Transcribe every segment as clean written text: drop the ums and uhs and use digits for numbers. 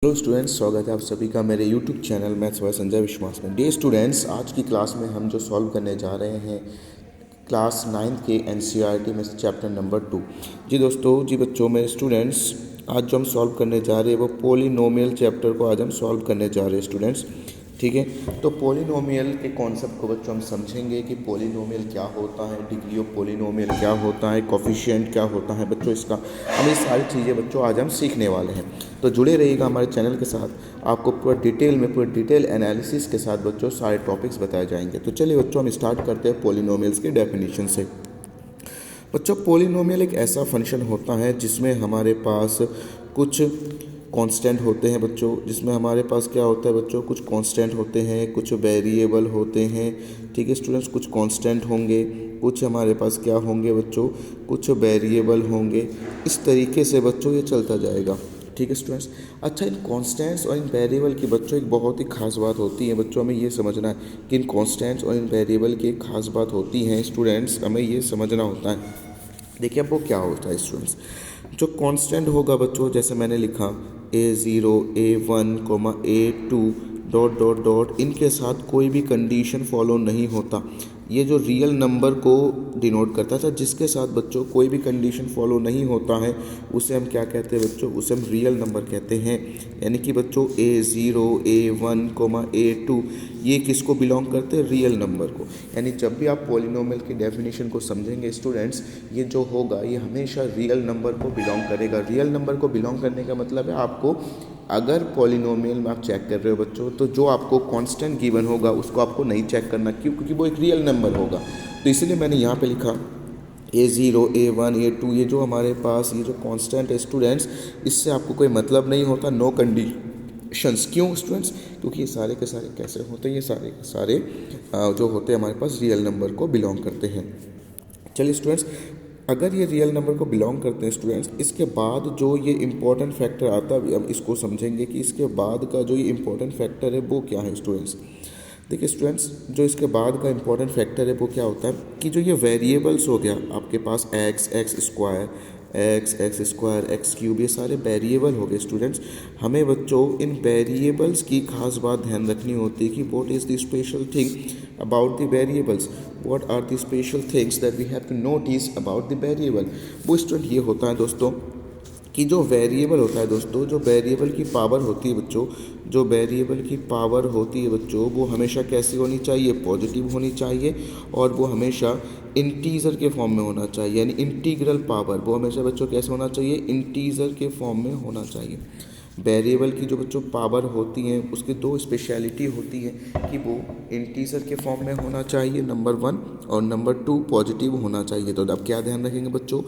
Hello students, स्वागत है आप सभी का मेरे YouTube channel maths by Sanjay विश्वास में। डे स्टूडेंट्स, आज की क्लास में हम जो सॉल्व करने जा रहे हैं क्लास 9th के एनसीईआरटी में चैप्टर नंबर 2। जी दोस्तों, जी बच्चों, मेरे स्टूडेंट्स, आज जो हम सॉल्व करने जा रहे हैं वो पोलिनोमियल चैप्टर को आज हम सॉल्व करने जा रहे हैं स्टूडेंट्स। ठीक है, तो पोलिनोमियल के कॉन्सेप्ट को बच्चों हम समझेंगे कि पोलिनोमियल क्या होता है, डिग्री ऑफ पोलिनोमियल क्या होता है, कोफिशिएंट क्या होता है बच्चों, इसका हम ये सारी चीज़ें बच्चों आज हम सीखने वाले हैं। तो जुड़े रहिएगा हमारे चैनल के साथ, आपको पूरा डिटेल एनालिसिस के साथ बच्चों सारे टॉपिक्स बताए जाएंगे। तो चलिए बच्चों, हम स्टार्ट करते हैं पोलिनोमियल्स के डेफिनेशन से। बच्चों, पोलिनोमियल एक ऐसा फंक्शन होता है जिसमें हमारे पास कुछ कांस्टेंट होते हैं बच्चों, जिसमें हमारे पास क्या होता है बच्चों, कुछ कांस्टेंट होते हैं, कुछ वेरिएबल होते हैं। ठीक है स्टूडेंट्स, कुछ कांस्टेंट होंगे, कुछ हमारे पास क्या होंगे बच्चों, कुछ वेरिएबल होंगे। इस तरीके से बच्चों ये चलता जाएगा। ठीक है स्टूडेंट्स। अच्छा, इन कांस्टेंट्स और इन वेरिएबल की बच्चों एक बहुत ही खास बात होती है बच्चों, हमें ये समझना है कि इन कांस्टेंट्स और इन वेरिएबल की एक खास बात होती है स्टूडेंट्स, हमें ये समझना होता है। देखिए अब वो क्या होता है स्टूडेंट्स, जो कांस्टेंट होगा बच्चों, जैसे मैंने लिखा A0 A1 A2 dot dot dot, इनके साथ कोई भी कंडीशन फॉलो नहीं होता। ये जो रियल नंबर को डिनोट करता था, जिसके साथ बच्चों कोई भी कंडीशन फॉलो नहीं होता है, उसे हम क्या कहते हैं बच्चों, उसे हम रियल नंबर कहते हैं। यानी कि बच्चों A0 A1 A2 ये किसको बिलोंग करते हैं, रियल नंबर को। यानी जब भी आप पॉलिनोमियल की डेफिनेशन को समझेंगे स्टूडेंट्स, ये जो होगा ये हमेशा रियल नंबर को बिलोंग करेगा। रियल नंबर को बिलोंग करने का मतलब है, आपको अगर पॉलिनोमियल में आप चेक कर रहे हो बच्चों, तो जो आपको कांस्टेंट गिवन होगा उसको आपको नहीं चेक करना। क्यों? क्योंकि वो एक रियल नंबर होगा। तो इसलिए मैंने यहाँ पे लिखा A0 A1 A2, ये जो हमारे पास ये जो कांस्टेंट है स्टूडेंट्स, इससे आपको कोई मतलब नहीं होता, नो कंडीशंस। क्यों स्टूडेंट्स? क्योंकि ये सारे के सारे कैसे होते हैं, ये सारे के सारे जो होते हैं हमारे पास रियल नंबर को बिलोंग करते हैं। चलिए स्टूडेंट्स, अगर ये रियल नंबर को बिलोंग करते हैं स्टूडेंट्स, इसके बाद जो ये इम्पोर्टेंट फैक्टर आता है, हम इसको समझेंगे कि इसके बाद का जो ये इम्पोर्टेंट फैक्टर है वो क्या है स्टूडेंट्स। देखिए स्टूडेंट्स, जो इसके बाद का इम्पोर्टेंट फैक्टर है वो क्या होता है कि जो ये वेरिएबल्स हो गया आपके पास, एक्स स्क्वायर एक्स क्यूब, ये सारे वेरिएबल हो गए स्टूडेंट्स। हमें बच्चों इन वेरिएबल्स की खास बात ध्यान रखनी होती है कि what is the special thing about the variables, what are the special things that we have to notice about the variable. वो स्टूडेंट ये होता है दोस्तों कि जो वेरिएबल होता है दोस्तों, जो वेरिएबल की पावर होती है बच्चों, जो वेरिएबल की पावर होती है बच्चों, वो हमेशा कैसी होनी चाहिए, पॉजिटिव होनी चाहिए, और वो हमेशा इंटीजर के फॉर्म में होना चाहिए। यानी इंटीग्रल पावर वो हमेशा बच्चों कैसे होना चाहिए, इंटीजर के फॉर्म में होना चाहिए। वेरिएबल की जो बच्चों पावर होती हैं उसकी दो स्पेशलिटी होती है कि वो इंटीजर के फॉर्म में होना चाहिए, नंबर 1, और नंबर 2 पॉजिटिव होना चाहिए। तो अब क्या ध्यान रखेंगे बच्चों,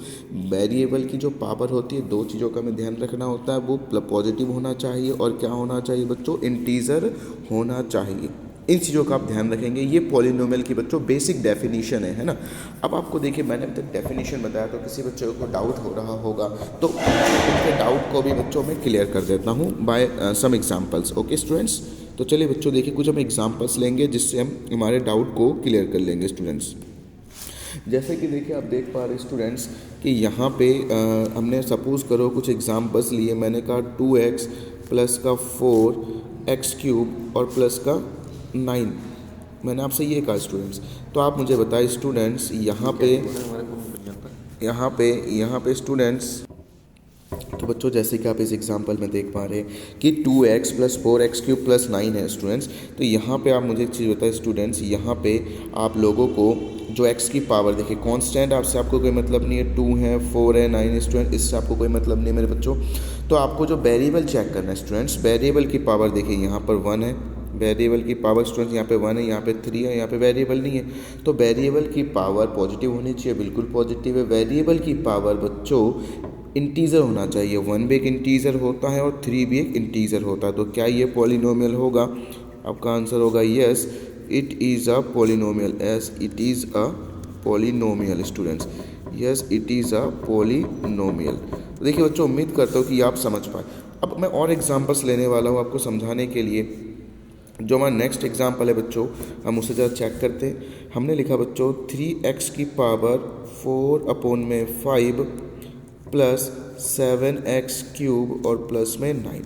वेरिएबल की जो पावर होती है, दो चीज़ों का हमें ध्यान रखना होता है, वो पॉजिटिव होना चाहिए और क्या होना चाहिए बच्चों, इंटीजर होना चाहिए। इन चीज़ों का आप ध्यान रखेंगे। ये पॉलिनोमियल की बच्चों बेसिक डेफिनेशन है ना। अब आपको देखिए, मैंने अब तक डेफिनेशन बताया, तो किसी बच्चों को डाउट हो रहा होगा, तो उनके डाउट को भी बच्चों में क्लियर कर देता हूँ by some examples. Okay students, तो चलिए बच्चों देखिए, कुछ हम एग्जांपल्स लेंगे जिससे हम हमारे डाउट को क्लियर कर लेंगे स्टूडेंट्स। जैसे कि देखिए, आप देख पा रहे स्टूडेंट्स कि यहाँ पे हमने सपोज़ करो कुछ एग्जांपल्स लिए। मैंने कहा 2x प्लस का 4x क्यूब और प्लस का 9। मैंने आपसे ये कहा स्टूडेंट्स। तो आप मुझे बताइए स्टूडेंट्स, यहाँ पे स्टूडेंट्स, तो बच्चों जैसे कि आप इस एग्जांपल में देख पा रहे हैं कि 2x plus 4x cube plus 9 है स्टूडेंट्स। तो यहाँ पे आप मुझे एक चीज़ बताएं स्टूडेंट्स, यहाँ पे आप लोगों को जो x की पावर देखिए, कांस्टेंट आपसे आपको कोई मतलब नहीं है, 2 है 4 है 9 है स्टूडेंट, इससे आपको कोई मतलब नहीं है मेरे बच्चों। तो आपको जो वेरिएबल चेक करना है स्टूडेंट्स, वेरिएबल की पावर देखिए, यहाँ पर 1 है, वेरिएबल की पावर स्टूडेंट्स यहाँ पे 1 है, यहाँ पे 3 है, यहाँ पे वेरिएबल नहीं है। तो वेरिएबल की पावर पॉजिटिव होनी चाहिए, बिल्कुल पॉजिटिव है। वेरिएबल की पावर बच्चों इंटीजर होना चाहिए, 1 भी एक इंटीजर होता है और 3 भी एक इंटीजर होता है। तो क्या ये पॉलिनोमियल होगा? आपका आंसर होगा yes, it is a polynomial. S it is a polynomial students, yes it is a polynomial. तो देखिए बच्चों, उम्मीद करता हूँ कि आप समझ पाए। अब मैं और एग्जांपल्स लेने वाला हूँ आपको समझाने के लिए। जो हमारा नेक्स्ट एग्जांपल है बच्चों, हम उसे ज़रा चेक करते हैं। हमने लिखा बच्चों 3x की पावर 4/5 प्लस 7x क्यूब और प्लस में 9।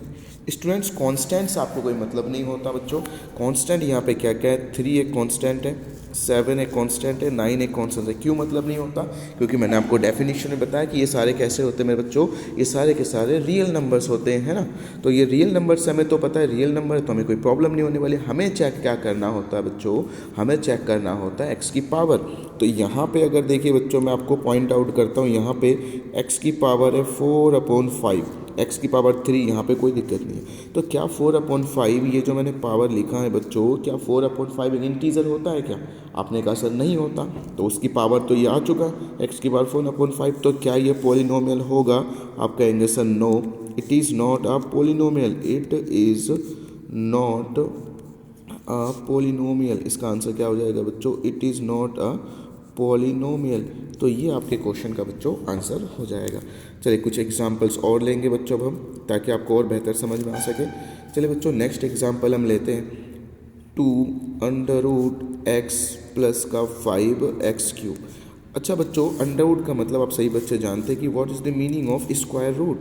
स्टूडेंट्स कांस्टेंट से आपको कोई मतलब नहीं होता बच्चों। कांस्टेंट यहाँ पे क्या क्या है, 3 एक कांस्टेंट है, 7 एक कांस्टेंट है, 9 एक कांस्टेंट है। क्यों मतलब नहीं होता? क्योंकि मैंने आपको डेफिनेशन में बताया कि ये सारे कैसे होते हैं मेरे बच्चों, ये सारे के सारे रियल नंबर्स होते हैं, है ना। तो ये रियल नंबर्स हमें तो पता है रियल नंबर है, तो हमें कोई प्रॉब्लम नहीं होने वाली। हमें चेक क्या करना होता है बच्चों, हमें चेक करना होता है एक्स की पावर। तो यहाँ पे अगर देखिए बच्चों, मैं आपको पॉइंट आउट करता हूँ, यहाँ पे एक्स की पावर है 4/5, एक्स की पावर 3, यहाँ पे कोई दिक्कत नहीं है। तो क्या 4/5 ये जो मैंने पावर लिखा है बच्चों, क्या 4/5 एक इंटीजर होता है क्या? आपने कहा सर नहीं होता। तो उसकी पावर तो ये आ चुका, एक्स की पावर 4/5। तो क्या ये पॉलिनोमियल होगा? आप कहेंगे sir no, it is not a polynomial, it is not a polynomial. इसका आंसर क्या हो जाएगा बच्चों? It is not a polynomial. तो ये आपके क्वेश्चन का बच्चों आंसर हो जाएगा। चलिए कुछ एग्जांपल्स और लेंगे बच्चों अब हम, ताकि आपको और बेहतर समझ में आ सके। चलिए बच्चों नेक्स्ट एग्जांपल हम लेते हैं 2√x प्लस का 5x³। अच्छा बच्चों, अंडर रूट का मतलब आप सही बच्चे जानते हैं कि what is the meaning of square root.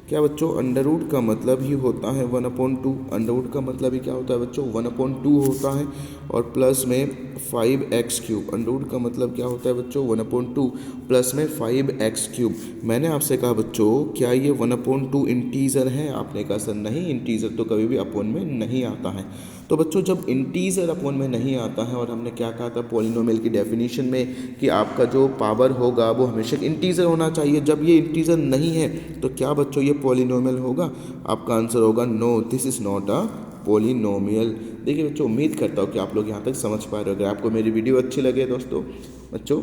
क्या बच्चों, अंडर रूट का मतलब ही होता है 1/2। अंडर रूट का मतलब ही क्या होता है बच्चों? 1/2 होता है। और प्लस में 5x³। अंडर रूट का मतलब क्या होता है बच्चों? 1/2 प्लस में 5x³। मैंने आपसे कहा बच्चों, क्या ये 1/2 इंटीजर है? आपने कहा सर नहीं, इंटीजर तो कभी भी अपोन में नहीं आता है। तो बच्चों जब इंटीजर अपोन में नहीं आता है, और हमने क्या कहा था पॉलिनोमियल की डेफिनेशन में कि आपका जो पावर होगा वो हमेशा इंटीजर होना चाहिए। जब ये इंटीजर नहीं है तो क्या बच्चों ये पॉलिनोमियल होगा? आपका आंसर होगा no, this is not a polynomial. देखिए बच्चों, उम्मीद करता हूँ कि आप लोग यहाँ तक समझ पा रहे हो। अगर आपको मेरी वीडियो अच्छी लगे बच्चों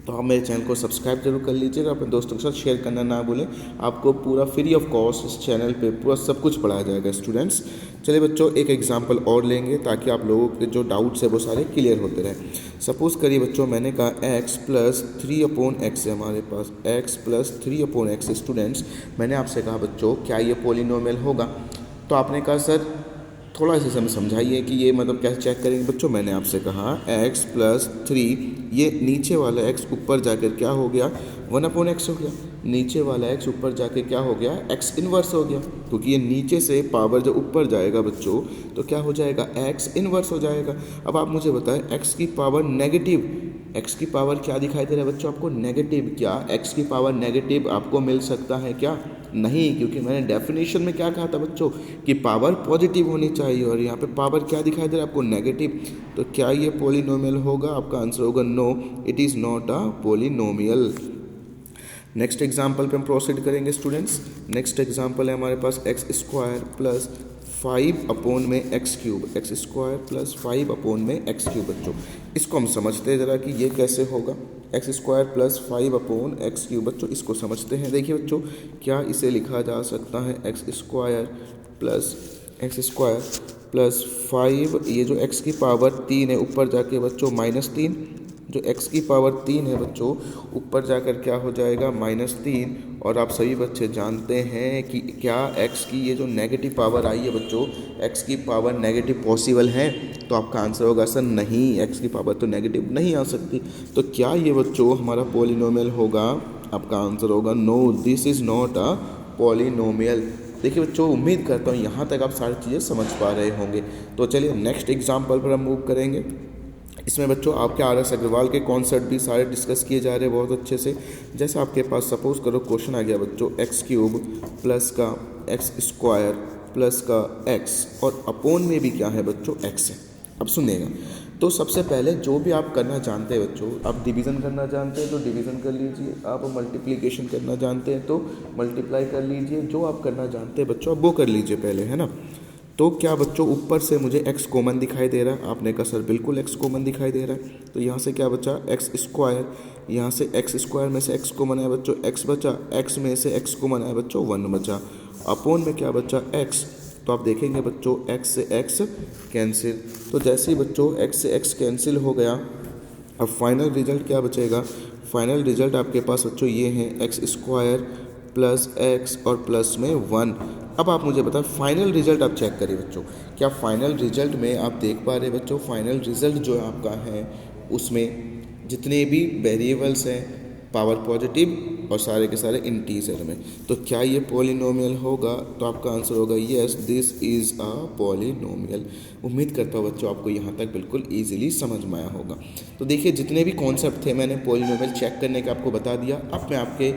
तो आप मेरे चैनल को सब्सक्राइब जरूर कर लीजिएगा, अपने दोस्तों के साथ शेयर करना ना भूलें। आपको पूरा फ्री ऑफ कॉस्ट इस चैनल पे पूरा सब कुछ पढ़ाया जाएगा स्टूडेंट्स। चलिए बच्चों एक एग्जांपल और लेंगे, ताकि आप लोगों के जो डाउट्स है वो सारे क्लियर होते रहें। सपोज़ करिए बच्चों, मैंने कहा x प्लस 3/x है हमारे पास, x प्लस 3/x। स्टूडेंट्स मैंने आपसे कहा बच्चों क्या ये पॉलिनोमियल होगा? तो आपने कहा सर थोड़ा सा हमें समझाइए कि ये मतलब कैसे चेक करेंगे। बच्चों मैंने आपसे कहा x प्लस 3, ये नीचे वाला x ऊपर जाकर क्या हो गया? 1/x हो गया। नीचे वाला x ऊपर जाके क्या हो गया? x इनवर्स हो गया। क्योंकि ये नीचे से पावर जब ऊपर जाएगा बच्चों तो क्या हो जाएगा? x इनवर्स हो जाएगा। अब आप मुझे बताएं, x की पावर नेगेटिव, x की पावर क्या दिखाई दे रहा है बच्चों आपको? नेगेटिव। क्या x की पावर नेगेटिव आपको मिल सकता है क्या? नहीं, क्योंकि मैंने डेफिनेशन में क्या कहा था बच्चों कि पावर पॉजिटिव होनी चाहिए, और यहाँ पे पावर क्या दिखाई दे रहा है आपको? नेगेटिव। तो क्या ये पॉलिनोमियल होगा? आपका आंसर होगा no, it is not a polynomial. Next example पे हम प्रोसीड करेंगे स्टूडेंट्स। नेक्स्ट एग्जाम्पल है हमारे पास x² plus 5/x³, x² plus 5/x³ बच्चों इसको हम समझते हैं ज़रा कि ये कैसे होगा। x² प्लस 5/x³ बच्चों इसको समझते हैं। देखिए बच्चों, क्या इसे लिखा जा सकता है x² प्लस 5, ये जो x की पावर 3 है ऊपर जाके बच्चों -3, जो x की पावर 3 है बच्चों ऊपर जाकर क्या हो जाएगा? -3। और आप सभी बच्चे जानते हैं कि क्या x की ये जो नेगेटिव पावर आई है बच्चों, x की पावर नेगेटिव पॉसिबल है? तो आपका आंसर होगा सर नहीं, x की पावर तो नेगेटिव नहीं आ सकती। तो क्या ये बच्चों हमारा पॉलिनोमियल होगा? आपका आंसर होगा no, this is not a polynomial. देखिए बच्चों, उम्मीद करता हूँ यहाँ तक आप सारी चीज़ें समझ पा रहे होंगे। तो चलिए नेक्स्ट एग्जाम्पल पर हम मूव करेंगे। इसमें बच्चों आपके RS अग्रवाल के कॉन्सेप्ट भी सारे डिस्कस किए जा रहे हैं बहुत अच्छे से। जैसे आपके पास सपोज करो क्वेश्चन आ गया बच्चों x³ प्लस का x² प्लस का x, और अपोन में भी क्या है बच्चों? x है। अब सुनिएगा, तो सबसे पहले जो भी आप करना जानते हैं बच्चों, आप डिवीज़न करना जानते हैं तो डिवीज़न कर लीजिए, आप मल्टीप्लिकेशन करना जानते हैं तो मल्टीप्लाई कर लीजिए, जो आप करना जानते हैं बच्चों आप वो कर लीजिए पहले, है ना। तो क्या बच्चों ऊपर से मुझे x कॉमन दिखाई दे रहा है? आपने कहा सर बिल्कुल x कॉमन दिखाई दे रहा है। तो यहाँ से क्या बचा? x², यहाँ से x² में से x कॉमन आया बच्चों, x बचा, x में से x कॉमन आया बच्चों, 1 बचा। अपोन में क्या बचा? x। तो आप देखेंगे बच्चों x से x कैंसिल। तो जैसे ही बच्चों x से x कैंसिल हो गया, अब फाइनल रिजल्ट क्या बचेगा? फाइनल रिजल्ट आपके पास बच्चों ये है x² प्लस x और प्लस में 1। अब आप मुझे बताएं फाइनल रिजल्ट आप चेक करिए बच्चों, क्या फाइनल रिजल्ट में आप देख पा रहे हैं बच्चों? फाइनल रिजल्ट जो आपका है उसमें जितने भी वेरिएबल्स हैं पावर पॉजिटिव और सारे के सारे इंटीजर में। तो क्या ये पॉलिनोमियल होगा? तो आपका आंसर होगा yes, this is a polynomial. उम्मीद करता हूँ बच्चों आपको यहाँ तक बिल्कुल ईजिली समझ में आया होगा। तो देखिए जितने भी कॉन्सेप्ट थे मैंने पॉलिनोमियल चेक करने का आपको बता दिया। अब मैं आपके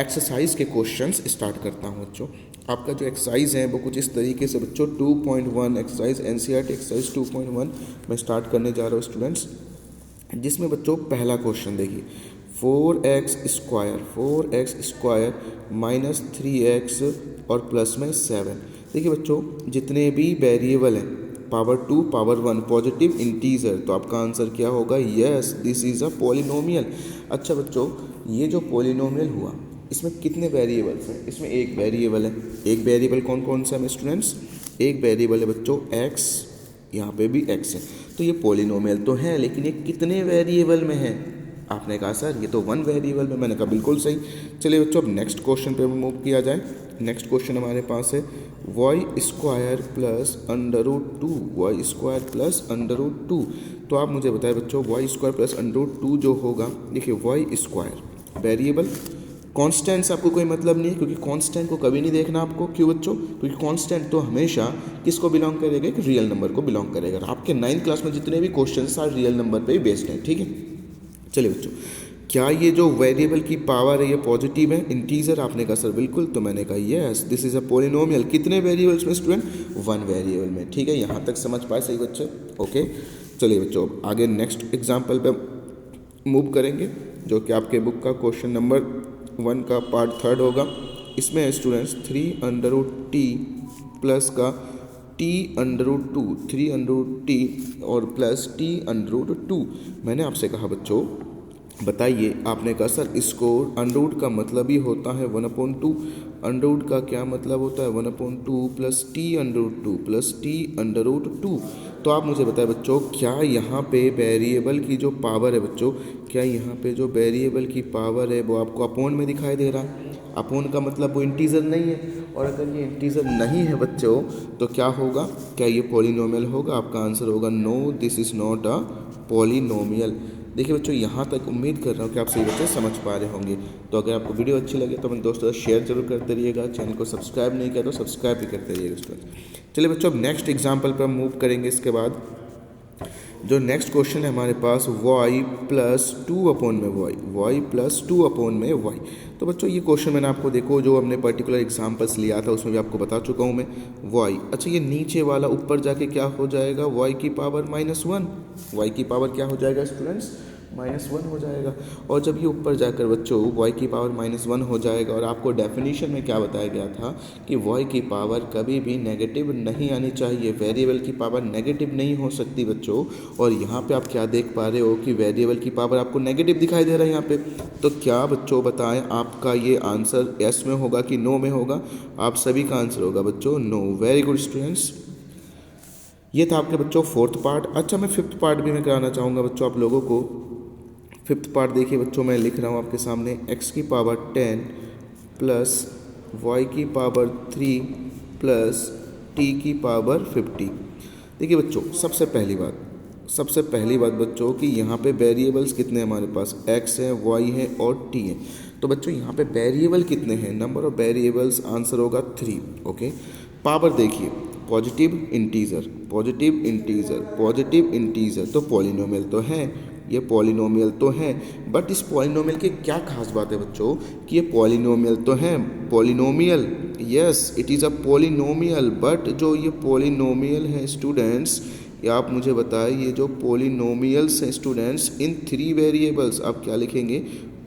एक्सरसाइज के क्वेश्चंस स्टार्ट करता हूँ बच्चों। आपका जो एक्सरसाइज है वो कुछ इस तरीके से बच्चों 2.1 एक्सरसाइज एनसीईआरटी एक्सरसाइज 2.1 मैं स्टार्ट करने जा रहा हूँ स्टूडेंट्स, जिसमें बच्चों पहला क्वेश्चन देखिए 4x स्क्वायर माइनस 3x और प्लस में 7। देखिए बच्चों जितने भी वेरिएबल हैं पावर 2 पावर 1 पॉजिटिव इंटीजर, तो आपका आंसर क्या होगा? Yes, this is a polynomial. अच्छा बच्चों ये जो पॉलिनोमियल हुआ इसमें कितने वेरिएबल्स हैं? इसमें एक वेरिएबल है। एक वेरिएबल कौन कौन सा है स्टूडेंट्स? एक वेरिएबल है बच्चों x, यहाँ पे भी x है। तो ये पॉलिनोमियल तो है, लेकिन ये कितने वेरिएबल में है? आपने कहा सर ये तो 1 वेरिएबल में। मैंने कहा बिल्कुल सही। चलिए बच्चों अब नेक्स्ट क्वेश्चन पे मूव किया जाए। नेक्स्ट क्वेश्चन हमारे पास है y square plus under root 2, Y square plus under root 2। तो आप मुझे बताएं बच्चों y square plus under root 2 जो होगा, देखिए y स्क्वायर वेरिएबल कांस्टेंट से आपको कोई मतलब नहीं है, क्योंकि कांस्टेंट को कभी नहीं देखना आपको। क्यों बच्चों? क्योंकि कांस्टेंट तो हमेशा किसको बिलोंग करेगा? एक रियल नंबर को बिलोंग करेगा। आपके 9th क्लास में जितने भी क्वेश्चन सारे रियल नंबर पे ही बेस्ड हैं, ठीक है। चलिए बच्चों क्या ये जो वेरिएबल की पावर है ये पॉजिटिव है, इंटीजर? आपने कहा सर बिल्कुल। तो मैंने कहा yes, this is a polynomial. कितने वेरिएबल्स में स्टूडेंट? 1 वेरिएबल में, ठीक है। यहाँ तक समझ पाए सही बच्चे? ओके चलिए बच्चों आगे नेक्स्ट एग्जाम्पल पे मूव करेंगे, जो कि आपके बुक का क्वेश्चन नंबर 1 का पार्ट 3 होगा। इसमें है students 3 under root T plus का T under root 2, 3 under root T और प्लस टी अंडर रूट 2। मैंने आपसे कहा बच्चों बताइए, आपने कहा सर इसको अंडर रूट का मतलब ही होता है 1/2। अंडर रूट का क्या मतलब होता है? 1/2 plus T under root 2 plus T under root 2। तो आप मुझे बताएं बच्चों क्या यहाँ पे वेरिएबल की जो पावर है बच्चों, क्या यहाँ पे जो वेरिएबल की पावर है वो आपको अपोन में दिखाई दे रहा है? अपोन का मतलब वो इंटीजर नहीं है, और अगर ये इंटीजर नहीं है बच्चों तो क्या होगा? क्या ये पॉलिनोमियल होगा? आपका आंसर होगा no, this is not a polynomial. देखिए बच्चों यहाँ तक उम्मीद कर रहा हूँ कि आप सही बच्चे समझ पा रहे होंगे। तो अगर आपको वीडियो अच्छी लगे तो अपने दोस्तों से शेयर जरूर करते रहिएगा। चैनल को सब्सक्राइब नहीं किया तो सब्सक्राइब भी करते रहिएगा स्टूडेंट। चलिए बच्चों अब नेक्स्ट एग्जाम्पल पर मूव करेंगे। इसके बाद जो नेक्स्ट क्वेश्चन है हमारे पास y प्लस 2/में y प्लस 2/में y। तो बच्चों ये क्वेश्चन मैंने आपको देखो जो हमने पर्टिकुलर एग्जांपल्स लिया था उसमें भी आपको बता चुका हूँ मैं y। अच्छा ये नीचे वाला ऊपर जाके क्या हो जाएगा? y की पावर -1। y की पावर क्या हो जाएगा स्टूडेंट्स? -1 हो जाएगा। और जब ये ऊपर जाकर बच्चों y की पावर -1 हो जाएगा, और आपको डेफिनेशन में क्या बताया गया था कि y की पावर कभी भी नेगेटिव नहीं आनी चाहिए, वेरिएबल की पावर नेगेटिव नहीं हो सकती बच्चों। और यहाँ पे आप क्या देख पा रहे हो कि वेरिएबल की पावर आपको नेगेटिव दिखाई दे रहा है यहाँ पे। तो क्या बच्चों बताएं आपका ये आंसर यस में होगा कि नो में होगा? आप सभी का आंसर होगा बच्चों नो। वेरी गुड स्टूडेंट्स, ये था आपके बच्चों 4th पार्ट। अच्छा मैं 5th पार्ट भी मैं कराना चाहूँगा बच्चों आप लोगों को। 5th पार्ट देखिए बच्चों मैं लिख रहा हूँ आपके सामने x की पावर 10 प्लस y की पावर 3 प्लस t की पावर 50। देखिए बच्चों सबसे पहली बात बच्चों कि यहाँ पे वेरिएबल्स कितने हैं हमारे पास? x है, y है और t है। तो बच्चों यहाँ पे वेरिएबल कितने हैं? नंबर ऑफ वेरिएबल्स, आंसर होगा 3। ओके पावर देखिए पॉजिटिव इंटीजर तो पॉलिनोमियल तो है, ये पॉलिनोमियल तो है। बट इस पॉलिनोमियल की क्या खास बात है बच्चों कि ये पॉलिनोमियल तो है, polynomial yes it is a polynomial. But जो ये पॉलिनोमियल है स्टूडेंट्स, या आप मुझे बताएं ये जो पॉलिनोमियल्स हैं स्टूडेंट्स इन 3 वेरिएबल्स, आप क्या लिखेंगे?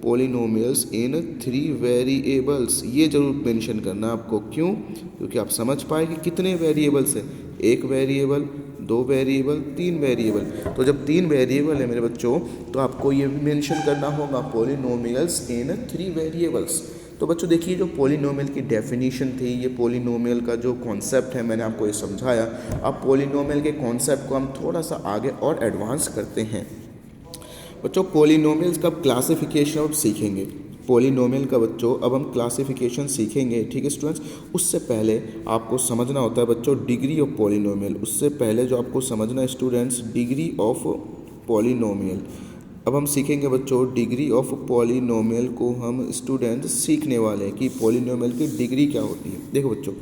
पॉलिनोमियल्स इन 3 वेरिएबल्स। ये जरूर मेंशन करना आपको। क्यों? क्योंकि आप समझ पाए कि कितने वेरिएबल्स हैं, 1 वेरिएबल, 2 वेरिएबल, 3 वेरिएबल। तो जब 3 वेरिएबल है मेरे बच्चों तो आपको ये भी मेंशन करना होगा पॉलिनोमियल्स इन 3 वेरिएबल्स। तो बच्चों देखिए जो पॉलिनोमियल की डेफिनेशन थी, ये पॉलिनोमियल का जो कॉन्सेप्ट है मैंने आपको ये समझाया। अब पॉलिनोमियल के कॉन्सेप्ट को हम थोड़ा सा आगे और एडवांस करते हैं बच्चों। पॉलिनोमियल्स का क्लासिफिकेशन अब सीखेंगे, पॉलिनोमियल का बच्चों अब हम क्लासिफिकेशन सीखेंगे, ठीक है स्टूडेंट्स। उससे पहले आपको समझना होता है बच्चों डिग्री ऑफ पॉलिनोमियल। उससे पहले जो आपको समझना है स्टूडेंट्स डिग्री ऑफ पॉलिनोमियल। अब हम सीखेंगे बच्चों डिग्री ऑफ पॉलिनोमियल को हम स्टूडेंट सीखने वाले हैं कि पॉलिनोमियल की डिग्री क्या होती है। देखो बच्चों,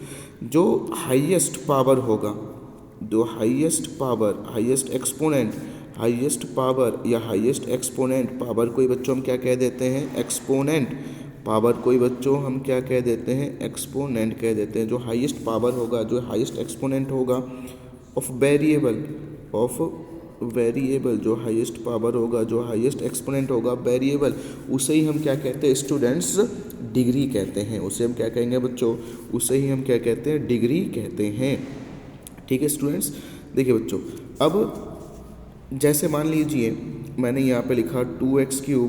जो हाईएस्ट पावर होगा, जो highest power, highest exponent, highest power या हाईएस्ट एक्सपोनेंट, पावर कोई बच्चों हम क्या कह देते हैं, एक्सपोनेंट। पावर कोई बच्चों हम क्या कह देते हैं, एक्सपोनेंट कह देते हैं। जो हाईएस्ट पावर होगा, जो हाईएस्ट एक्सपोनेंट होगा ऑफ वेरिएबल, ऑफ वेरिएबल, जो हाईएस्ट पावर होगा, जो हाईएस्ट एक्सपोनेंट होगा वेरिएबल, उसे ही हम क्या कहते हैं स्टूडेंट्स, डिग्री कहते हैं। उसे हम क्या कहेंगे बच्चों, उसे ही हम क्या कहते हैं, डिग्री कहते हैं। ठीक है स्टूडेंट्स। देखिए बच्चों, अब जैसे मान लीजिए मैंने यहाँ पे लिखा 2x³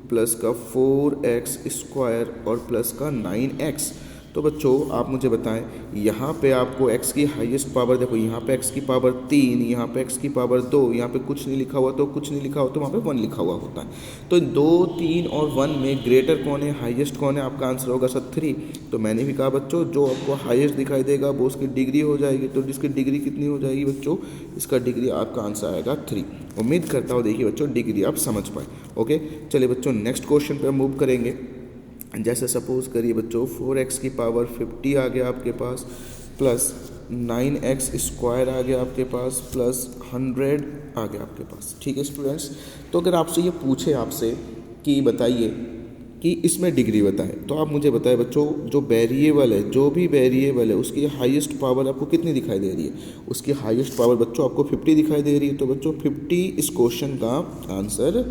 प्लस का 4x स्क्वायर और प्लस का 9x। तो बच्चों आप मुझे बताएं, यहाँ पे आपको x की हाईएस्ट पावर, देखो यहाँ पे x की पावर 3, यहाँ पे x की पावर 2, यहाँ पे कुछ नहीं लिखा हुआ तो कुछ नहीं लिखा हुआ तो वहाँ पे 1 लिखा हुआ होता है। तो 2, 3 और 1 में ग्रेटर कौन है, हाईएस्ट कौन है, आपका आंसर होगा सर 3। तो मैंने भी कहा बच्चों, जो आपको हाईएस्ट दिखाई देगा वो उसकी डिग्री हो जाएगी। तो जिसकी डिग्री कितनी हो जाएगी बच्चों, इसका डिग्री आपका आंसर आएगा 3। उम्मीद करता हूँ देखिए बच्चों डिग्री आप समझ पाए। ओके, चलिए बच्चों नेक्स्ट क्वेश्चन पे मूव करेंगे। जैसे सपोज करिए बच्चों 4x की पावर 50 आ गया आपके पास, प्लस 9x स्क्वायर आ गया आपके पास, प्लस 100 आ गया आपके पास। ठीक है स्टूडेंट्स। तो अगर आपसे ये पूछे आपसे कि बताइए कि इसमें डिग्री बताएं, तो आप मुझे बताएं बच्चों, जो वेरिएबल है, जो भी वेरिएबल है उसकी हाईएस्ट पावर आपको कितनी दिखाई दे रही है, उसकी हाईएस्ट पावर बच्चों आपको 50 दिखाई दे रही है। तो बच्चों 50 इस क्वेश्चन का आंसर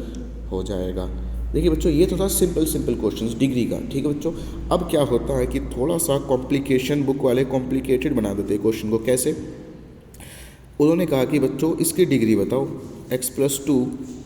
हो जाएगा। देखिए बच्चों, ये तो था सिंपल क्वेश्चंस डिग्री का। ठीक है बच्चों, अब क्या होता है कि थोड़ा सा कॉम्प्लिकेशन, बुक वाले कॉम्प्लिकेटेड बना देते हैं क्वेश्चन को। कैसे, उन्होंने कहा कि बच्चों इसकी डिग्री बताओ, x+2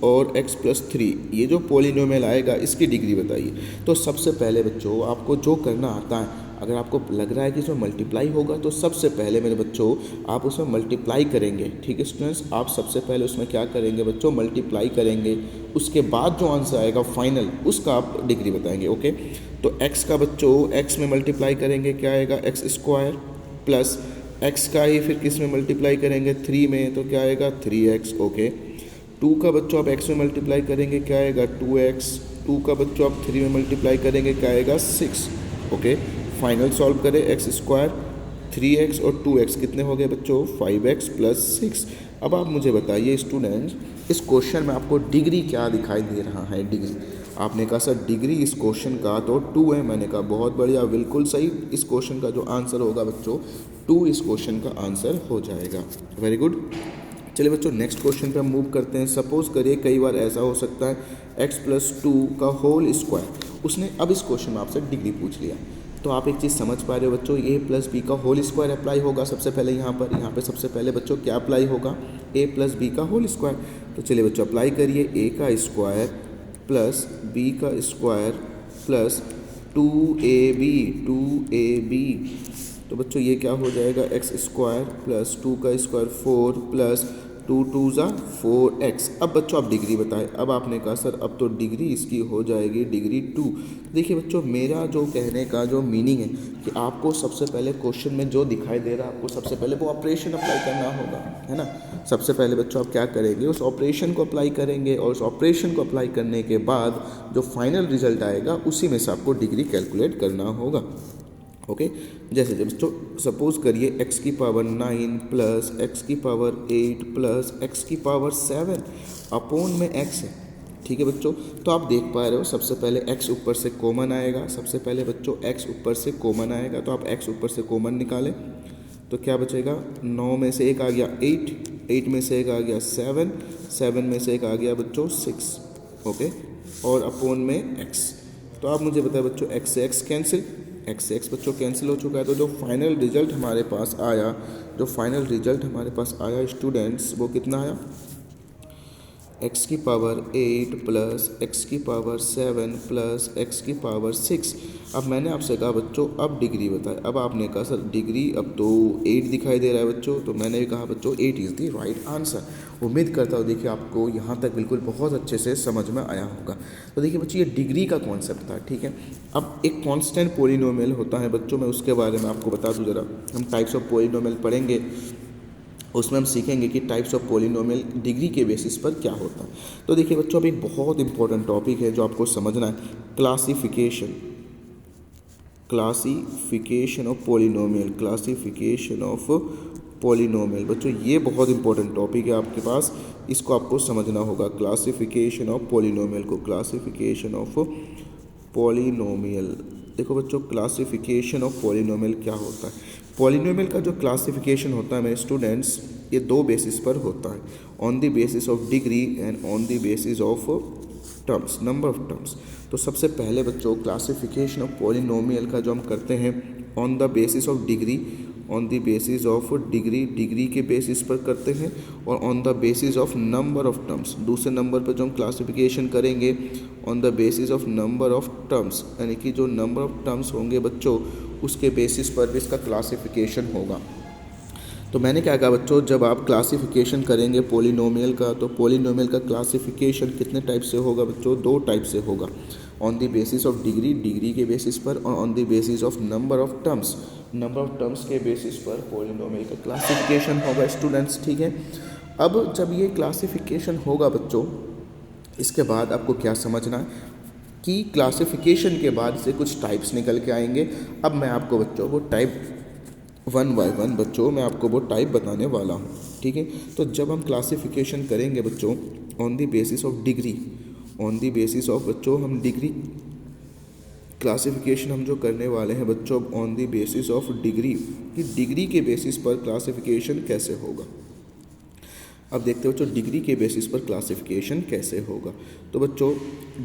और x+3, ये जो पॉलिनोमियल आएगा इसकी डिग्री बताइए। तो सबसे पहले बच्चों आपको जो करना आता है, अगर आपको लग रहा है कि इसमें मल्टीप्लाई होगा तो सबसे पहले मेरे बच्चों आप उसमें मल्टीप्लाई करेंगे। ठीक है स्टूडेंट्स, आप सबसे पहले उसमें क्या करेंगे बच्चों, मल्टीप्लाई करेंगे। उसके बाद जो आंसर आएगा फाइनल, उसका आप डिग्री बताएंगे। ओके, तो x का बच्चों x में मल्टीप्लाई करेंगे, क्या आएगा, x स्क्वायर, प्लस x का ही फिर किस में मल्टीप्लाई करेंगे, 3 में, तो क्या आएगा 3x। ओके, 2 का बच्चों आप x में मल्टीप्लाई करेंगे, क्या आएगा 2x। 2 का बच्चों आप 3 में मल्टीप्लाई करेंगे, क्या आएगा 6। ओके, फाइनल सॉल्व करें, x स्क्वायर, 3x और 2x कितने हो गए बच्चों, 5x प्लस 6। अब आप मुझे बताइए स्टूडेंट्स, इस क्वेश्चन में आपको डिग्री क्या दिखाई दे रहा है, डिग्री। आपने कहा सर डिग्री इस क्वेश्चन का तो 2 है। मैंने कहा बहुत बढ़िया, बिल्कुल सही। इस क्वेश्चन का जो आंसर होगा बच्चों 2 इस क्वेश्चन का आंसर हो जाएगा। Very good. चलिए बच्चों नेक्स्ट क्वेश्चन पे हम मूव करते हैं। सपोज करिए कई बार ऐसा हो सकता है x+2 का होल स्क्वायर, उसने अब इस क्वेश्चन में आपसे डिग्री पूछ लिया। तो आप एक चीज़ समझ पा रहे हो बच्चों, a+b का होल स्क्वायर अप्लाई होगा सबसे पहले यहाँ पे सबसे पहले बच्चों क्या अप्लाई होगा, a+b का होल स्क्वायर। तो चलिए बच्चों अप्लाई करिए, a का स्क्वायर प्लस b का स्क्वायर प्लस 2ab। तो बच्चों ये क्या हो जाएगा, x स्क्वायर प्लस 2 का स्क्वायर 4 प्लस 2 2 ज़ा 4x। अब बच्चों आप डिग्री बताएं। अब आपने कहा सर अब तो डिग्री इसकी हो जाएगी डिग्री 2। देखिए बच्चों, मेरा जो कहने का जो मीनिंग है कि आपको सबसे पहले क्वेश्चन में जो दिखाई दे रहा है आपको सबसे पहले वो ऑपरेशन अप्लाई करना होगा, है ना। सबसे पहले बच्चों आप क्या करेंगे, उस ऑपरेशन को अप्लाई करेंगे और उस ऑपरेशन को अप्लाई करने के बाद जो फाइनल रिजल्ट आएगा उसी में से आपको डिग्री कैलकुलेट करना होगा। ओके, जैसे जब बच्चों सपोज करिए x की पावर 9 प्लस x की पावर 8 प्लस x की पावर 7 अपोन में x है। ठीक है बच्चों, तो आप देख पा रहे हो सबसे पहले x ऊपर से कॉमन आएगा। सबसे पहले बच्चों x ऊपर से कॉमन आएगा, तो आप x ऊपर से कॉमन निकालें तो क्या बचेगा, 9 में से एक आ गया 8, 8 में से एक आ गया 7, 7 में से एक आ गया बच्चों 6। ओके, और अपोन में x। तो आप मुझे बताएं बच्चों x से x कैंसिल, x से x बच्चों कैंसिल हो चुका है। तो जो फाइनल रिजल्ट हमारे पास आया, स्टूडेंट्स वो कितना आया, x की पावर 8 प्लस x की पावर 7 प्लस x की पावर 6। अब मैंने आपसे कहा बच्चों अब डिग्री बताए। अब आपने कहा सर डिग्री अब तो 8 दिखाई दे रहा है बच्चों, तो मैंने भी कहा बच्चों 8 इज़ द राइट आंसर। उम्मीद करता हूँ देखिए आपको यहाँ तक बिल्कुल बहुत अच्छे से समझ में आया होगा। तो देखिए बच्चों ये डिग्री का कॉन्सेप्ट था। ठीक है, अब एक कांस्टेंट पॉलिनोमियल होता है बच्चों, मैं उसके बारे में आपको बता दूँ ज़रा। हम टाइप्स ऑफ पॉलिनोमियल पढ़ेंगे उसमें हम सीखेंगे कि टाइप्स ऑफ पॉलिनोमियल डिग्री के बेसिस पर क्या होता है। तो देखिए बच्चों, अब एक बहुत इंपॉर्टेंट टॉपिक है जो आपको समझना है, classification of polynomial, classification of polynomial. बच्चों ये बहुत इंपॉर्टेंट टॉपिक है आपके पास, इसको आपको समझना होगा। क्लासिफिकेशन ऑफ पॉलिनोमियल को, क्लासिफिकेशन ऑफ पॉलिनोमियल। देखो बच्चों, क्लासिफिकेशन ऑफ पॉलिनोमियल क्या होता है। पॉलिनोमियल का जो क्लासिफिकेशन होता है मेरे स्टूडेंट्स, ये दो बेसिस पर होता है, on the basis of degree and on the basis of terms, number of terms. तो सबसे पहले बच्चों क्लासिफिकेशन ऑफ पॉलिनोमियल का जो हम करते हैं on the basis of degree, on the basis of degree, degree के बेसिस पर करते हैं, और on the basis of number of terms. दूसरे नंबर पर जो हम क्लासिफिकेशन करेंगे on the basis of number of terms, यानी कि जो नंबर ऑफ टर्म्स होंगे बच्चों उसके बेसिस पर भी इसका क्लासिफिकेशन होगा। तो मैंने क्या कहा बच्चों, जब आप क्लासिफिकेशन करेंगे पॉलिनोमियल का, तो पॉलिनोमियल का क्लासिफिकेशन कितने टाइप से होगा बच्चों, दो टाइप से होगा, on the basis of degree, degree के बेसिस पर, और on the basis of number of terms, number of terms के बेसिस पर पॉलिनोमियल का क्लासिफिकेशन होगा स्टूडेंट्स। ठीक है, अब जब ये क्लासिफिकेशन होगा बच्चों, इसके बाद आपको क्या समझना है कि क्लासिफिकेशन के बाद से कुछ टाइप्स निकल के आएंगे। अब मैं आपको बच्चों वो टाइप वन बाय वन बच्चों मैं आपको वो टाइप बताने वाला हूँ। ठीक है, तो जब हम क्लासिफिकेशन करेंगे बच्चों on the basis of degree, on the basis of बच्चों हम डिग्री क्लासिफिकेशन हम जो करने वाले हैं बच्चों on the basis of degree, कि डिग्री के बेसिस पर क्लासिफिकेशन कैसे होगा। अब देखते हो बच्चों डिग्री के बेसिस पर क्लासिफिकेशन कैसे होगा। तो बच्चों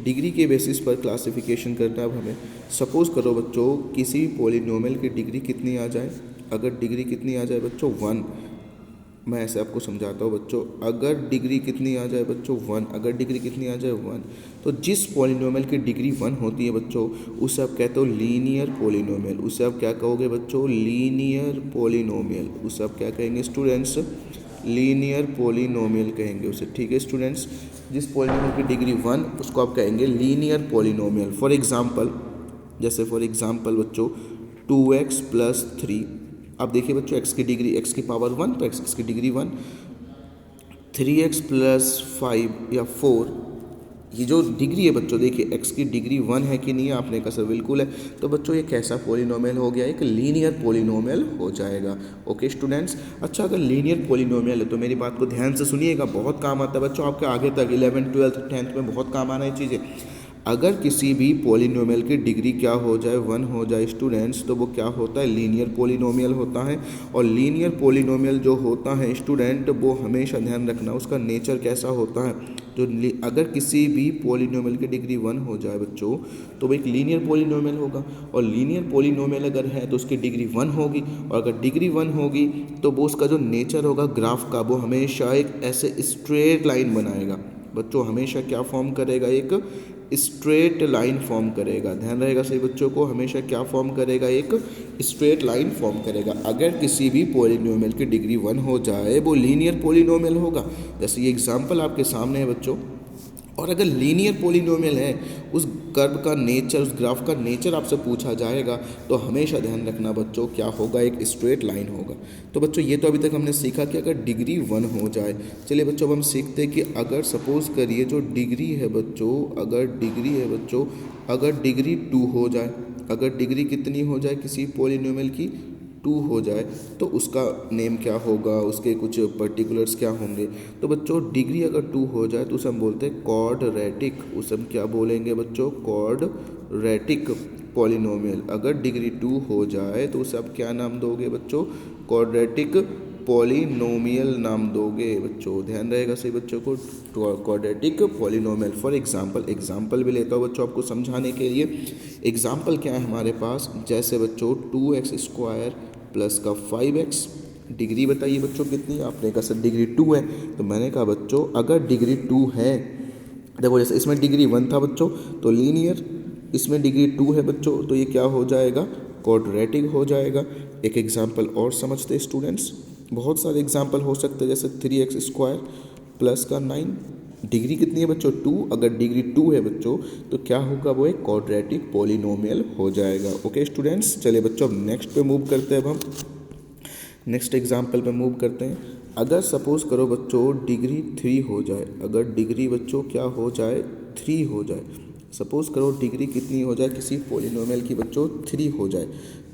डिग्री के बेसिस पर क्लासिफिकेशन करना, अब हमें सपोज़ करो बच्चों किसी पॉलिनोमियल की डिग्री कितनी आ जाए, अगर डिग्री कितनी आ जाए बच्चों 1, मैं ऐसे आपको समझाता हूँ बच्चों, अगर डिग्री कितनी आ जाए बच्चों 1, अगर डिग्री कितनी आ जाए 1, तो जिस पॉलिनोमियल की डिग्री 1 होती है बच्चों उसे आप कहते हो लीनियर पॉलिनोमियल। उसे आप क्या कहोगे बच्चों, लीनियर पॉलिनोमियल। उसे आप क्या कहेंगे स्टूडेंट्स, लीनियर पॉलिनोमियल कहेंगे उसे। ठीक है स्टूडेंट्स, जिस पॉलिनोमियल की डिग्री 1 उसको आप कहेंगे लीनियर पॉलिनोमियल। फॉर एग्जांपल, जैसे फॉर एग्जांपल बच्चों 2x + 3, अब देखिए बच्चों x की डिग्री, x की पावर 1, तो x की डिग्री 1, 3x + 5 या 4, ये जो डिग्री है बच्चों देखिए x की डिग्री 1 है कि नहीं है, आपने कहा सर बिल्कुल है। तो बच्चों ये कैसा पॉलिनोमियल हो गया, एक लीनियर पॉलिनोमियल हो जाएगा। ओके स्टूडेंट्स, अच्छा अगर लीनियर पॉलिनोमियल है तो मेरी बात को ध्यान से सुनिएगा, बहुत काम आता है बच्चों आपके आगे तक 11th 12th 10th में बहुत काम आना है चीज़ें। अगर किसी भी पॉलिनोमियल की डिग्री क्या हो जाए 1 हो जाए स्टूडेंट्स, तो वो क्या होता है, लीनियर पॉलिनोमियल होता है। और लीनियर पॉलिनोमियल जो होता है स्टूडेंट, वो हमेशा ध्यान रखना उसका नेचर कैसा होता है। जो अगर किसी भी पॉलिनोमियल की डिग्री 1 हो जाए बच्चों तो वो एक लीनियर पॉलिनोमियल होगा, और लीनियर पॉलिनोमियल अगर है तो उसकी डिग्री 1 होगी, और अगर डिग्री 1 होगी तो वो उसका जो नेचर होगा ग्राफ का, वो हमेशा एक ऐसे स्ट्रेट लाइन बनाएगा बच्चों, हमेशा क्या फॉर्म करेगा, एक स्ट्रेट लाइन फॉर्म करेगा। ध्यान रहेगा सही बच्चों को, हमेशा क्या फॉर्म करेगा, एक स्ट्रेट लाइन फॉर्म करेगा। अगर किसी भी पॉलिनोमियल की डिग्री 1 हो जाए वो लीनियर पॉलिनोमियल होगा। जैसे ये एग्जांपल आपके सामने है बच्चों, और अगर लीनियर पॉलिनोमियल है, उस कर्व का नेचर, उस ग्राफ का नेचर आपसे पूछा जाएगा, तो हमेशा ध्यान रखना बच्चों क्या होगा, एक स्ट्रेट लाइन होगा। तो बच्चों ये तो अभी तक हमने सीखा कि अगर डिग्री 1 हो जाए। चलिए बच्चों अब हम सीखते हैं कि अगर सपोज़ करिए जो डिग्री है बच्चों, अगर डिग्री है बच्चों, अगर डिग्री 2 हो जाए, अगर डिग्री कितनी हो जाए किसी पॉलिनोमियल की 2 हो जाए, तो उसका नेम क्या होगा, उसके कुछ पर्टिकुलर्स क्या होंगे। तो बच्चों डिग्री अगर 2 हो जाए तो उसे हम बोलते हैं क्वाड्रेटिक। उसे हम क्या बोलेंगे बच्चों, क्वाड्रेटिक पॉलिनोमियल। अगर डिग्री 2 हो जाए तो उसे आप क्या नाम दोगे बच्चों, क्वाड्रेटिक पॉलिनोमियल नाम दोगे बच्चों। ध्यान रहेगा सही बच्चों को, क्वाड्रेटिक पॉलिनोमियल। फॉर एग्जांपल भी लेता हूँ बच्चों आपको समझाने के लिए। एग्जांपल क्या है हमारे पास, जैसे बच्चों 2x² प्लस का 5x, डिग्री बताइए बच्चों कितनी, आपने कहा सर डिग्री 2 है, तो मैंने कहा बच्चों अगर डिग्री 2 है, देखो जैसे इसमें डिग्री 1 था बच्चों तो लीनियर, इसमें डिग्री 2 है बच्चों तो ये क्या हो जाएगा, क्वाड्रेटिक हो जाएगा। एक एग्जाम्पल और समझते हैं स्टूडेंट्स, बहुत सारे एग्जाम्पल हो सकते हैं, जैसे 3x² प्लस का 9, डिग्री कितनी है बच्चों 2, अगर डिग्री 2 है बच्चों तो क्या होगा, वो एक क्वाड्रेटिक पॉलिनोमियल हो जाएगा। ओके स्टूडेंट्स, चलिए बच्चों अब नेक्स्ट पे मूव करते हैं। अब हम नेक्स्ट एग्जाम्पल पे मूव करते हैं। अगर सपोज करो बच्चों डिग्री 3 हो जाए, अगर डिग्री बच्चों क्या हो जाए 3 हो जाए, सपोज करो डिग्री कितनी हो जाए किसी पोलिनोमियल की बच्चों 3 हो जाए।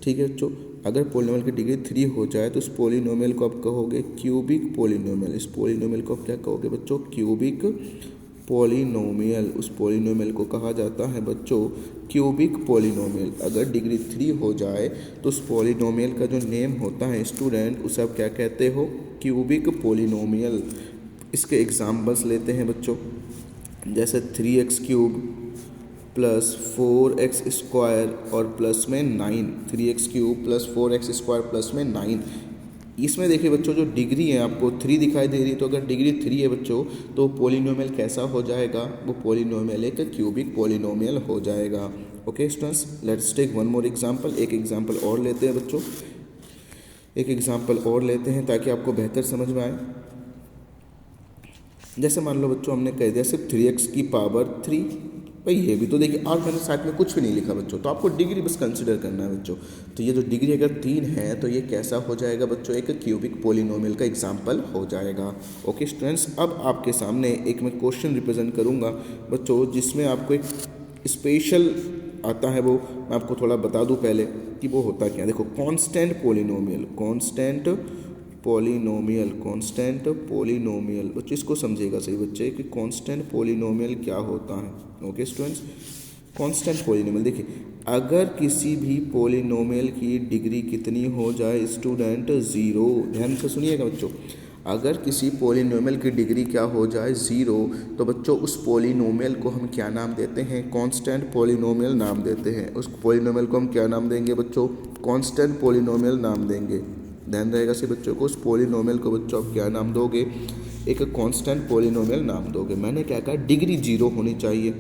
ठीक है बच्चों, अगर पोलिनोमियल की डिग्री 3 हो जाए तो उस पोलिनोमियल को आप कहोगे क्यूबिक पोलिनोमियल। इस पोलिनोमियल को आप क्या कहोगे बच्चों, क्यूबिक पोलिनोमियल। उस पोलिनोमियल को कहा जाता है बच्चों क्यूबिक पोलिनोमियल। अगर डिग्री 3 हो जाए तो उस पोलिनोमियल का जो नेम होता है स्टूडेंट, उसे आप क्या कहते हो, क्यूबिक पोलिनोमियल। इसके एग्जाम्पल्स लेते हैं बच्चों, जैसे 3x cube plus 4x square और प्लस में 9, 3x cube plus 4x square plus में 9। इसमें देखिए बच्चों जो डिग्री है आपको 3 दिखाई दे रही है, तो अगर डिग्री 3 है बच्चों तो पोलिनोमियल कैसा हो जाएगा, वो पोलिनोमियल एक क्यूबिक पोलिनोमियल हो जाएगा। Okay students, let's take one more example. एक एग्जांपल और लेते हैं बच्चों, एक एग्जांपल और लेते हैं ताकि आपको बेहतर समझ में आए। जैसे मान लो बच्चों हमने कह दिया सिर्फ 3x की पावर 3, भाई ये भी तो देखिए, और मैंने साथ में कुछ भी नहीं लिखा बच्चों, तो आपको डिग्री बस कंसिडर करना है बच्चों। तो ये जो डिग्री अगर 3 है तो ये कैसा हो जाएगा बच्चों, एक क्यूबिक पोलिनोमियल का एग्जाम्पल हो जाएगा। ओके स्टूडेंट्स, अब आपके सामने एक मैं क्वेश्चन रिप्रेजेंट करूँगा बच्चों, जिसमें आपको एक स्पेशल आता है, वो मैं आपको थोड़ा बता दूँ पहले कि वो होता क्या। देखो constant polynomial, constant polynomial, constant polynomial, बच्चे इसको समझेगा सही बच्चे कि कांस्टेंट पोलिनोमियल क्या होता है। ओके स्टूडेंट्स, कांस्टेंट पोलिनोमियल देखिए, अगर किसी भी पोलिनोमियल की डिग्री कितनी हो जाए स्टूडेंट 0, ध्यान से सुनिएगा बच्चों, अगर किसी पोलिनोमियल की डिग्री क्या हो जाए 0, तो बच्चों उस पोलिनोमियल को हम क्या नाम देते हैं, कांस्टेंट पोलिनोमियल नाम देते हैं। उस पोलिनोमियल को हम क्या नाम देंगे बच्चों, कांस्टेंट पोलिनोमियल नाम देंगे। ध्यान रहेगा से बच्चों को, उस पोलिनोमियल को बच्चों आप क्या नाम दोगे, एक कांस्टेंट पोलिनोमियल नाम दोगे। मैंने क्या कहा, डिग्री 0 होनी चाहिए।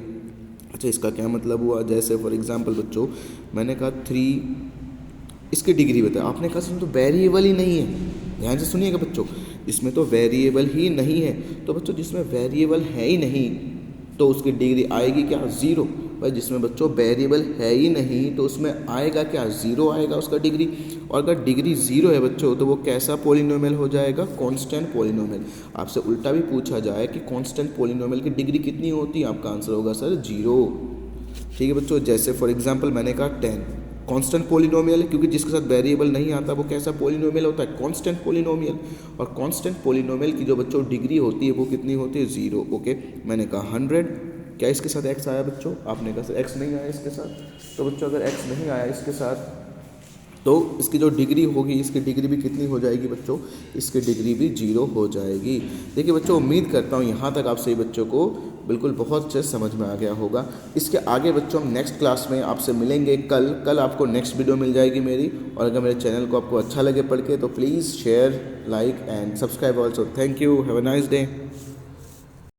अच्छा, इसका क्या मतलब हुआ, जैसे फॉर एग्जांपल बच्चों मैंने कहा 3, इसकी डिग्री बताया, आपने कहा इसमें तो वेरिएबल ही नहीं है। ध्यान से सुनिएगा बच्चों, इसमें तो वेरिएबल ही नहीं है। तो बच्चों जिसमें वेरिएबल है ही नहीं तो उसकी डिग्री आएगी क्या, 0। भाई जिसमें बच्चों वेरिएबल है ही नहीं तो उसमें आएगा क्या, 0 आएगा उसका डिग्री। और अगर डिग्री 0 है बच्चों तो वो कैसा पोलिनोमियल हो जाएगा, कांस्टेंट पोलिनोमियल। आपसे उल्टा भी पूछा जाए कि कांस्टेंट पोलिनोमियल की डिग्री कितनी होती है, आपका आंसर होगा सर 0। ठीक है बच्चों, जैसे फॉर एग्जांपल मैंने कहा 10, कांस्टेंट पोलिनोमियल है क्योंकि जिसके साथ वेरिएबल नहीं आता वो कैसा पोलिनोमियल होता है, कांस्टेंट पोलिनोमियल। और कांस्टेंट पोलिनोमियल की जो बच्चों डिग्री होती है वो कितनी होती है, 0। ओके, मैंने कहा 100, क्या इसके साथ x आया बच्चों, आपने कहा सर x नहीं आया इसके साथ। तो बच्चों अगर x नहीं आया इसके साथ तो इसकी जो डिग्री होगी, इसकी डिग्री भी कितनी हो जाएगी बच्चों, इसकी डिग्री भी 0 हो जाएगी। देखिए बच्चों, उम्मीद करता हूँ यहाँ तक आप सही बच्चों को बिल्कुल बहुत अच्छे समझ में आ गया होगा। इसके आगे बच्चों हम नेक्स्ट क्लास में आपसे मिलेंगे कल आपको नेक्स्ट वीडियो मिल जाएगी मेरी। और अगर मेरे चैनल को आपको अच्छा लगे पढ़ के तो please share, like and subscribe also. Thank you, have a nice day.